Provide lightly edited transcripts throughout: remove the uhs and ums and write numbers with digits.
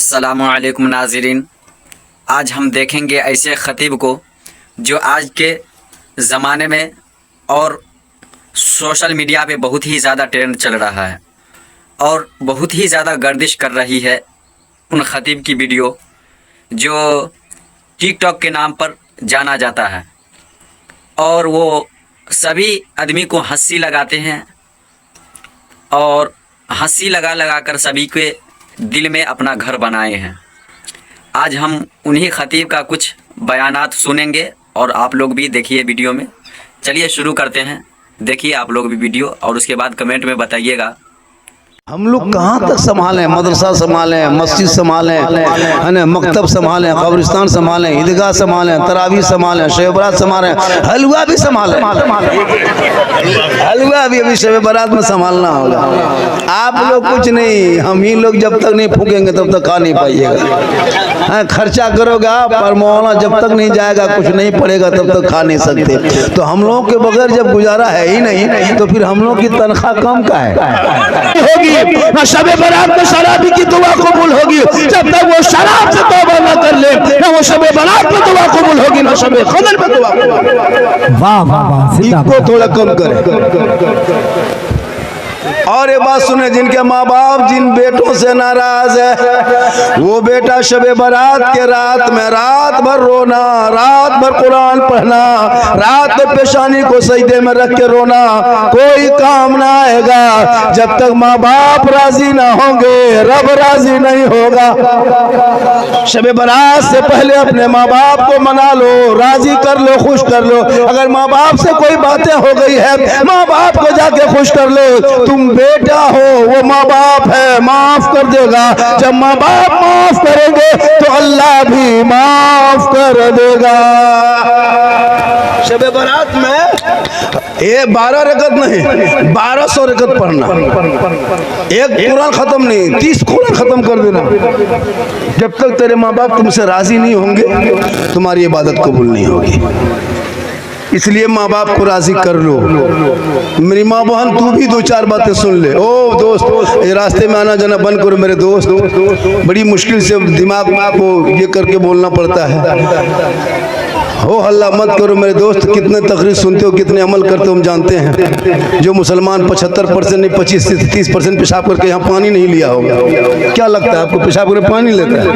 अस्सलामुअलैकुम नाज़रीन, आज हम देखेंगे ऐसे ख़तीब को जो आज के ज़माने में और सोशल मीडिया पे बहुत ही ज़्यादा ट्रेंड चल रहा है और बहुत ही ज़्यादा गर्दिश कर रही है उन ख़तीब की वीडियो जो टिकटॉक के नाम पर जाना जाता है और वो सभी आदमी को हंसी लगाते हैं और हंसी लगा कर सभी के दिल में अपना घर बनाए हैं। आज हम उन्हीं ख़तीब का कुछ बयानात सुनेंगे और आप लोग भी देखिए वीडियो में। चलिए शुरू करते हैं, देखिए आप लोग भी वीडियो और उसके बाद कमेंट में बताइएगा। हम लोग कहाँ तक संभालें, मदरसा संभालें, मस्जिद संभालें, है ना, मकतब संभालें, कब्रिस्तान संभालें, ईदगाह संभालें, तरावी संभालें, शब बारात संभालें, हलवा भी संभालें। हलवा भी अभी शब बारात में संभालना होगा। आप लोग कुछ नहीं, हम ही लोग जब तक नहीं फूकेंगे तब तक खा नहीं पाइएगा। खर्चा करोगे आप पर मौलाना जब तक नहीं जाएगा, कुछ नहीं पड़ेगा तब तक खा नहीं सकते। तो हम लोगों के बगैर जब गुजारा है ही नहीं तो फिर हम लोग की तनख्वाह कम का है ना। शबे बारात में शराबी की दुआ कबूल होगी जब तक वो शराब से तौबा न कर ले, ना वो शबे बारात में दुआ कबूल होगी ना शबे क़द्र में दुआ। वाह वाह वाह, इसको थोड़ा कम करें। और ये बात सुने, जिनके माँ बाप जिन बेटों से नाराज है वो बेटा शबे बारात के रात में रात भर रोना, रात भर कुरान पढ़ना, रात में पेशानी को सजदे में रख के रोना, कोई काम ना आएगा जब तक माँ बाप राजी ना होंगे, रब राजी नहीं होगा। शबे बारात से पहले अपने माँ बाप को मना लो, राजी कर लो, खुश कर लो। अगर माँ बाप से कोई बातें हो गई है, माँ बाप को जाके खुश कर लो। तुम बेटा हो, वो माँ बाप है, माफ कर देगा। जब माँ बाप माफ करेंगे तो अल्लाह भी माफ कर देगा। शबे बारात में ये 12 रकत नहीं 1200 रकत पढ़ना, एक कुरान खत्म नहीं 30 कुरान खत्म कर देना। जब तक तेरे माँ बाप तुमसे राजी नहीं होंगे तुम्हारी इबादत कबूल नहीं होगी। इसलिए माँ बाप को राजी कर लो। मेरी माँ बहन तू भी 2-4 बातें सुन ले। ओ दोस्त, ये रास्ते में आना जाना बंद करो मेरे दोस्त। बड़ी मुश्किल से दिमाग को ये करके बोलना पड़ता है। हो हल्ला मत करो मेरे दोस्त। कितने तकरीर सुनते हो, कितने अमल करते हो हम जानते हैं। जो मुसलमान 75% नहीं 25 से 30% पेशाब करके यहाँ पानी नहीं लिया होगा। क्या लगता है आपको पेशाब करके पानी लेता है?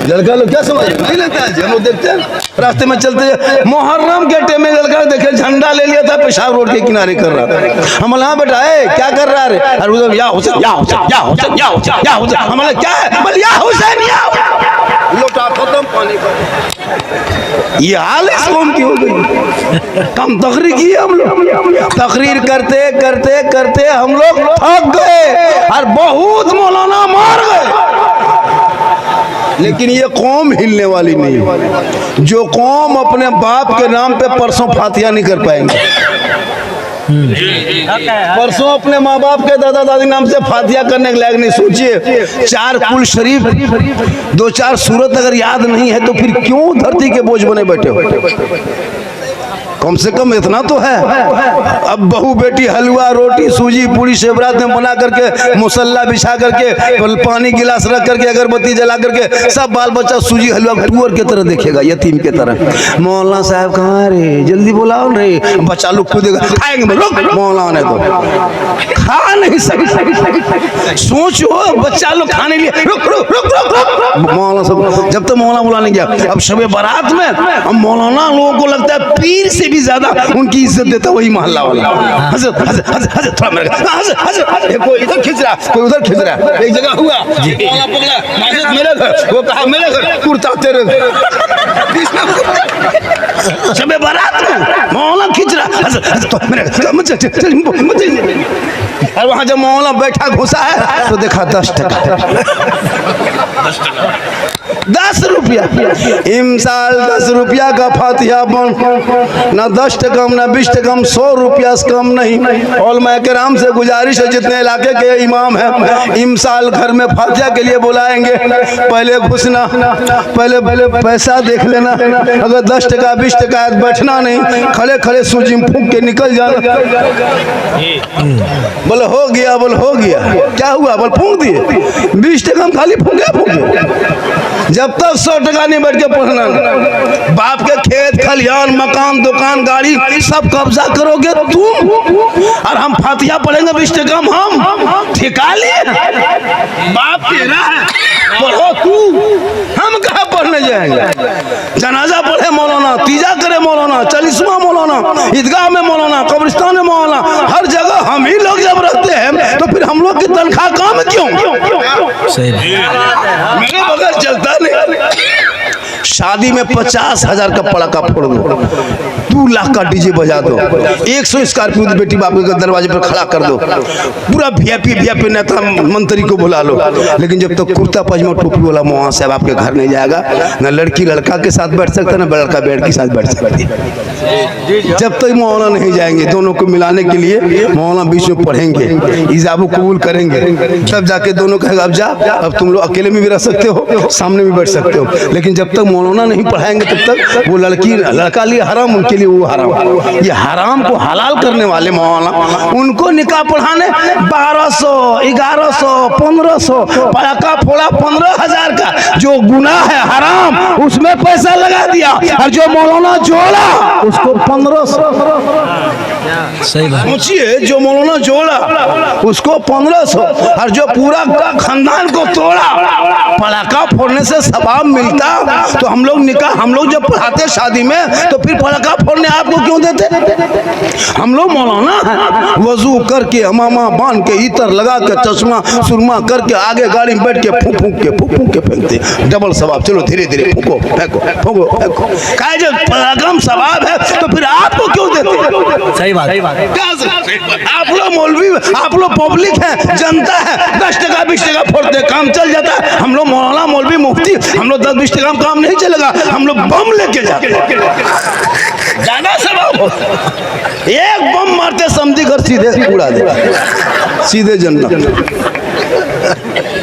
लड़का लोग क्या समझ नहीं लेता है। हम लोग देखते हैं रास्ते में चलते, मुहर्रम के टाइम में लड़का देखे झंडा ले लिया था, पेशाब रोड के किनारे कर रहा था। हम हाँ बेटा है क्या कर रहा है? अरे उधर या हुसैन या हुसैन या हुसैन या हुसैन या हुसैन। हमारा क्या है? बोल या हुसैन या लोटा खत्म पानी का। ये हाल इस कौम की हो गई। कम तकरीर की हम लोग, तकरीर करते करते करते हम लोग थक गए और बहुत मौलाना मार गए। लेकिन ये कौम हिलने वाली नहीं। जो कौम अपने बाप के नाम पे परसों फातिहा नहीं कर पाएंगे, परसों अपने माँ बाप के दादा दादी नाम से फातिहा करने के लायक नहीं। सोचिए 4 कुल शरीफ 2-4 सूरत अगर याद नहीं है तो फिर क्यों धरती के बोझ बने बैठे हो? कम से कम इतना तो है। अब बहू बेटी हलवा रोटी सूजी पूरी शेबरात में बना करके, मुसल्ला बिछा करके, पानी गिलास रख करके, अगरबत्ती जला करके सब बाल बच्चा सूजी हलवा टूअर की तरह देखेगा, यतीम की तरह। मौलाना साहब कहाँ रे, जल्दी बुलाओ रे। बच्चा लोग कूदेगा, खाएंगे रुक, मौलाना ने तो खा नहीं सही। सोचो बच्चा लोग खाने लिए रुक रुक रुक रुक रुक। मौलाना सब जब तक मौलाना बुलाने गया, अब शबे बारात में हम मौलाना लोगों को लगता है पीर से भी ज्यादा उनकी इज्जत देता वही मोहल्ला वाला। हज़रत हज़रत हज़रत थोड़ा मेरे हज़रत कोई इधर खींच रहा, कोई उधर खींच रहा। एक जगह हुआ मौलाना पकड़ा, हज़रत मेरे घर, वो कहा मेरे घर, कुर्ता तेरे घर। शबे बारात में मौलाना खींच रहा, हज़रत मेरे घर। और वहाँ जब मौलाना बैठा घुसा है तो देखा 10 टका 10 रुपया। इमसाल 10 रुपया का फातिहा बन, ना 10 टका ना 20 टका, 100 रुपया से कम नहीं। उलमा किराम से गुजारिश है, जितने इलाके के इमाम हैं, इमसाल घर में फातिहा के लिए बुलाएंगे, पहले घुसना, पहले पैसा देख लेना। अगर 10 टका 20 टका बैठना नहीं, खड़े खड़े सूजी में फूंक के निकल जाना। बोले हो गया, बोले हो गया, क्या हुआ? बोल फूंक दिए 20 टका खाली फूंके। जब तक 100 टका नहीं बैठ के पढ़ना, बाप के खेत खलिहान मकान दुकान गाड़ी सब कब्जा करोगे तुम, और हम फातिहा पढ़ेंगे 20 टका हम ठिका लिए। बाप तेरा है, पढ़ो तू, हम कहाँ पढ़ने जाएंगे। जनाजा पढ़े मौलाना, तीजा करे मौलाना, चालीसवा मौलाना, ईदगाह में मौलाना, कब्रिस्तान में मौलाना, हर जगह हम ही लोग जब रहते हैं तो फिर हम लोग की तनख्वाह कम क्यों? मेरे बगैर चलता नहीं। शादी में 50,000 का पड़ाका फोड़ दो, 2 लाख का डीजे बजा दो, 100 स्कॉर्पियो बेटी बाप के दरवाजे पर खड़ा कर दो, पूरा वीआईपी नेता मंत्री को बुला लो, लेकिन जब तक कुर्ता पजामा टोपी वाला मौलाना साहब आपके घर नहीं जाएगा, ना लड़की लड़का के साथ बैठ सकता, ना लड़का बेड़ के साथ बैठ सकती। जब तक मौलाना नहीं जाएंगे, दोनों को मिलाने के लिए मौलाना बीच में पढ़ेंगे, इजाबो कबूल करेंगे, तब जाके दोनों कहेगा अब जा, अब तुम लोग अकेले में भी रह सकते हो, सामने भी बैठ सकते हो। लेकिन जब तक मौलाना नहीं पढ़ाएंगे तब तक वो लड़का लिए हराम, उनके लिए वो हराम। ये हराम को हलाल करने वाले मौलाना, उनको निकाह पढ़ाने 1200 1100 1500 पड़ाका फोड़ा 15,000 का, जो गुनाह है हराम उसमें पैसा लगा दिया, और जो मौलाना जोड़ा उसको 1500। सही बात सोचिए, जो मौलाना जोड़ा उसको 1500, और जो पूरा खानदान को तोड़ा, पड़ाका फोड़ने से सवाब मिलता। तो हम लोग जब पढ़ाते शादी में तो फिर पड़ाका फोड़ने आपको क्यों देते? हम लोग मौलाना हैं, वजू करके अमामा बांध के इतर लगा के चश्मा सुरमा करके आगे गाड़ी में बैठ के फूंक के फेंकते, डबल सवाब। चलो धीरे धीरे फूंको फेंको कहे जब पड़ाका में सवाब है तो फिर आपको क्यों देते? सही बात। आप लोग मौलवी, आप लोग पब्लिक है, जनता है, 10 टका 20 टका फोड़ते काम चल जाता है। हम लोग मौलाना मौलवी मुफ्ती, हम लोग 10-20 टका में काम नहीं चलेगा, हम लोग बम लेके जाते ज्यादा सवाब। एक बम मारते समझी घर सीधे उड़ा दे, सीधे जन्नत।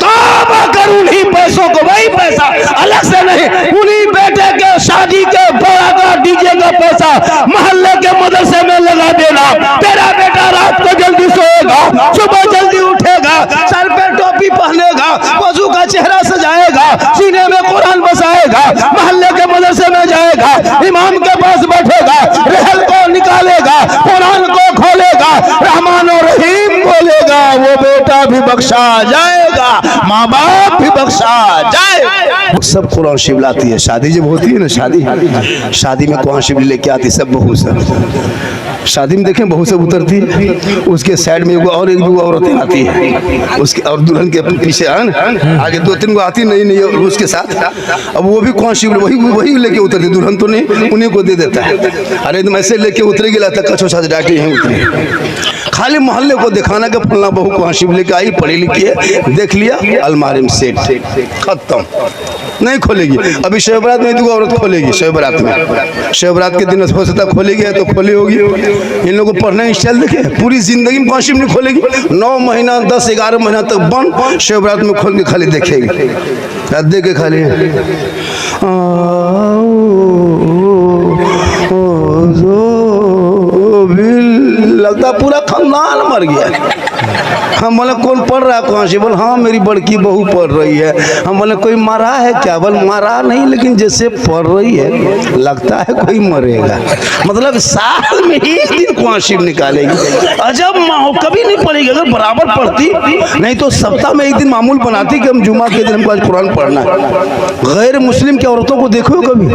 तौबा कर उन्हीं पैसों को, वही पैसा अलग से नहीं, उन्हीं बेटे के शादी के बड़ा डीजे का पैसा मोहल्ले के मदरसे में लगा देना। तेरा बेटा रात को जल्दी सोएगा, सुबह जल्दी उठेगा, सर पे टोपी पहनेगा, वजू का चेहरा सजाएगा, सीने में कुरान बसाएगा, मोहल्ले के मदरसे में जाएगा, इमाम के पास बैठेगा, रहल को निकालेगा, कुरान को खोलेगा, रहमान और रहीम बोलेगा, वो बेटा भी बख्शा जाएगा, माँ बाप भी बख्शा जाए। सब कुरान शिव लाती है। शादी जब होती है ना, शादी में कुरान शिव लेके आती सब बहू सब। शादी में देखें बहू सब उतरती है, उसके साइड में और एक दो औरतें आती है उसके, और दुल्हन के पीछे आगे 2-3 आती नहीं उसके साथ। अब वो भी कुरान शिव वही लेके उतरती, दुल्हन तो नहीं, उन्हीं को दे देता है। अरे एकदम ऐसे लेके उतरेगी लगता कछो साथ डाके यहीं उतरे, खाली मोहल्ले को दिखाना के फलना बहू कुरान शिव लेके आई, पढ़ी लिखी है, देख लिया, अलमारी में सेट, खत्म, नहीं खोलेगी। अभी शब बारात में 2 औरत खोलेगी, शब बारात के दिन हो सकता खोलेगी, तो खोली होगी। इन लोगों को पढ़ने स्टाइल देखे, पूरी जिंदगी में कुरान शिव नहीं खोलेगी, 9 महीना 10-11 महीना तक बंद, शब बारात में खोल के खाली देखेगी, देख के खाली लगता पूरा खानदान मर गया। हम बोले कौन पढ़ रहा है कहाँ से? बोले हाँ मेरी बड़की बहू पढ़ रही है। हम बोले कोई मरा है क्या? बोले मरा नहीं, लेकिन जैसे पढ़ रही है लगता है कोई मरेगा। मतलब साल में एक दिन कुरान शरीफ निकालेगी। अजब माँ हो, कभी नहीं पढ़ेगी। अगर बराबर पढ़ती, नहीं तो सप्ताह में एक दिन मामूल बनाती कि हम जुमा के दिन हमको आज कुरान पढ़ना है। गैर मुस्लिम की औरतों को देखो कभी,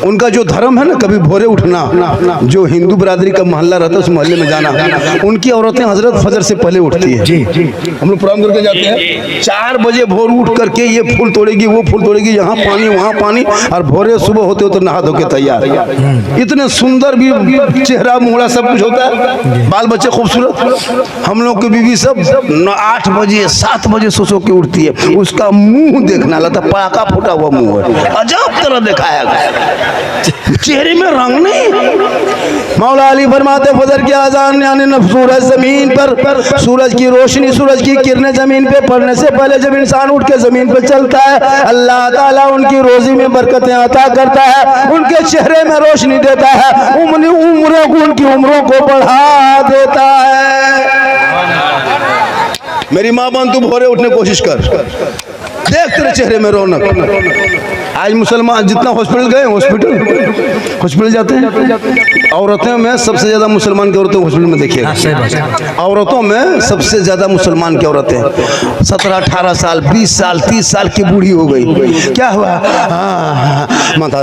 उनका जो धर्म है ना, कभी भोरे उठना, जो हिंदू बरादरी का मोहल्ला रहता है उस मोहल्ले में जाना, उनकी औरतें हजरत फजर से पहले उठती है। जी हम लोग प्रोग्राम करके जाते हैं, 4 बजे भोर उठ करके ये फूल तोड़ेगी, वो फूल तोड़ेगी, यहाँ पानी वहाँ पानी, और भोरे सुबह होते हो तो नहा धो के तैयार। इतने सुंदर भी चेहरा मुहरा सब कुछ होता है, बाल बच्चे खूबसूरत। हम लोग की बीवी सब 8 बजे 7 बजे सो के उठती है। उसका मुंह देखना लगता पाका फूटा हुआ मुंह है, अजब तरह दिखाया गया, चेहरे में रंग नहीं। मौला अली फरमाते फजर की आजान यानी सूरज जमीन पर, सूरज की रोशनी, सूरज की किरणें जमीन पे पड़ने से पहले जब इंसान उठ के जमीन पे चलता है, अल्लाह ताला उनकी रोजी में बरकतें अता करता है, उनके चेहरे में रोशनी देता है, उनकी उम्रों को बढ़ा देता है। मेरी माँ बहन तू भोरे उठने कोशिश कर, देख तेरे चेहरे में रौनक। आज मुसलमान जितना हॉस्पिटल गए, हॉस्पिटल जाते हैं, औरतें में सबसे ज्यादा मुसलमान की औरतें हॉस्पिटल में देखिएगा। औरतों में सबसे ज्यादा मुसलमान की औरतें 17-18 साल 20 साल 30 साल की बूढ़ी हो गई, क्या हुआ, माता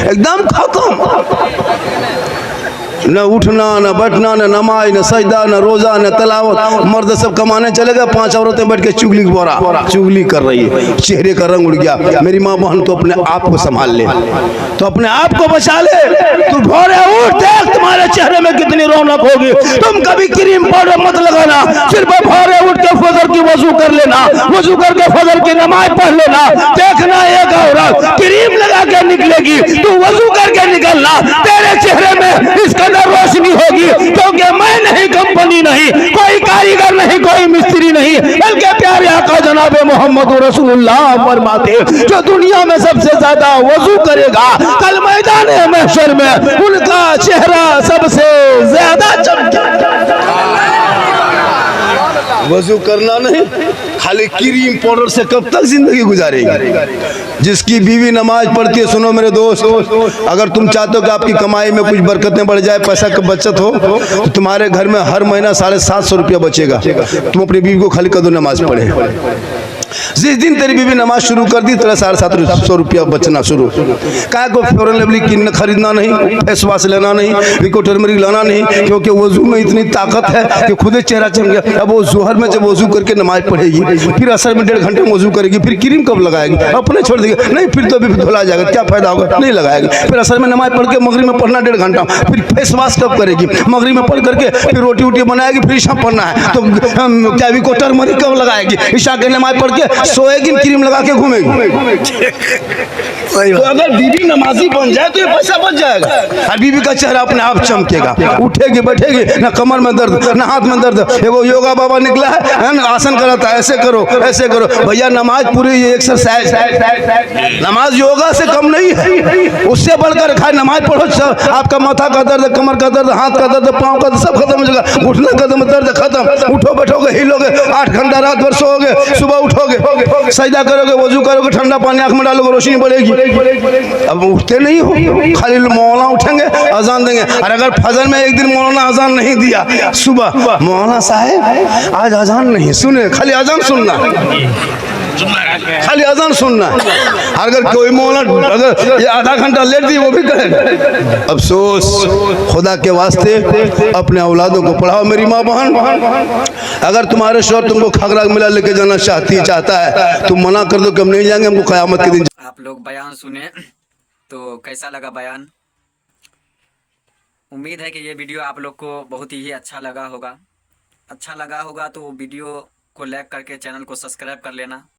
एकदम खत्म, न उठना न बैठना न नमाज न सजदा न रोजा न तलावत। मर्द सब कमाने चले गए, 5 औरतें बैठ के चुगली कर रही है, चेहरे का रंग उड़ गया। मेरी माँ बहन तो अपने आप को संभाल ले, तो अपने आप को बचा ले। तू भोरे उठ, देख तुम्हारे चेहरे में कितनी रौनक होगी। तुम कभी क्रीम पाउडर मत लगाना, सिर्फ भोरे उठ के फजर की वजू कर लेना, वजू करके फजर की नमाज पढ़ लेना। देखना एक औरत क्रीम लगा के निकलेगी, तू वजू करके निकलना, तेरे चेहरे में इसका रोशनी होगी। क्योंकि मैं नहीं, कंपनी नहीं, कोई कारीगर नहीं, कोई मिस्त्री नहीं, बल्कि प्यारे आका जनाब मोहम्मद रसूलुल्लाह फरमाते, जो दुनिया में सबसे ज्यादा वजू करेगा कल मैदान महशर में उनका चेहरा सबसे ज्यादा चमकेगा। वजू करना नहीं, खाली क्रीम पाउडर से कब तक जिंदगी गुजारेगी। जिसकी बीवी नमाज पढ़ती है, सुनो मेरे दोस्त, अगर तुम चाहते हो कि आपकी कमाई में कुछ बरकतें बढ़ जाए, पैसा की बचत हो, तो तुम्हारे घर में हर महीना 750 रुपया बचेगा। तुम अपनी बीवी को खाली कदो नमाज पढ़े। जिस दिन तेरी बीवी नमाज शुरू कर दी, तेरा 750 रुपया बचना शुरू। क्या को फेयर लवली किन खरीदना नहीं, फेस वॉश लेना नहीं, रिको टर्मरिक लाना नहीं, क्योंकि वजू में इतनी ताकत है कि खुद ही चेहरा चमक गया। अब वो जोहर में जब वजू करके नमाज पढ़ेगी, फिर असर में 1.5 घंटे में वजू करेगी, फिर क्रीम कब लगाएगी, अपने छोड़ देगी, नहीं फिर तो अभी धुला जाएगा, क्या फायदा होगा, नहीं लगाएगी। फिर असर में नमाज पढ़ के मगरिब में पढ़ना 1.5 घंटा, फिर फेस वॉश कब करेगी, मगरिब में पढ़ करके फिर रोटी वोटी बनाएगी, फिर ईशा पढ़ना है तो क्या रिको टर्मरिक कब लगाएगी, ईशा के नमाज पढ़ के सोएगी, क्रीम लगा के घूमेगी। तो अगर बीबी नमाजी बन जाए तो ये पैसा बच जाएगा, और बीबी का चेहरा अपने आप चमकेगा। उठेगी बैठेगी, ना कमर में दर्द ना हाथ में दर्द। एगो योगा बाबा निकला है ना, आसन कराता है, ऐसे करो ऐसे करो। भैया नमाज पूरी ये एक्सरसाइज, नमाज योगा से कम नहीं है, उससे बढ़कर खाए। नमाज पढ़ो, आपका माथा का दर्द, कमर का दर्द, हाथ का दर्द, पाँव का दर्द सब खत्म हो जाएगा। घुटने का दर्द खत्म, उठो बैठोगे, हिलोगे, 8 घंटा रात भर सोओगे, सुबह उठोगे, सजदा करोगे, वजू करोगे, ठंडा पानी आंख में डालोगे, रोशनी बढ़ेगी। अब उठते नहीं हो, खाली मौलाना उठेंगे, अजान देंगे। और अगर फजर में एक दिन मौलाना अजान नहीं दिया, सुबह मौलाना साहब आज अजान नहीं सुने, खाली अजान सुनना, खाली अजान सुनना। अगर कोई मौलाना अगर आधा घंटा लेट दी, वो भी करेगा। अफसोस, खुदा के वास्ते अपने औलादों को पढ़ाओ। मेरी माँ बहन, अगर तुम्हारे शौहर तुमको खगरा मिला लेके जाना चाहता है, तुम मना कर दो कि हम नहीं जाएंगे, हमको क़यामत के दिन। आप लोग बयान सुने तो कैसा लगा बयान? उम्मीद है कि ये वीडियो आप लोग को बहुत ही अच्छा लगा होगा। अच्छा लगा होगा तो वीडियो को लाइक करके चैनल को सब्सक्राइब कर लेना।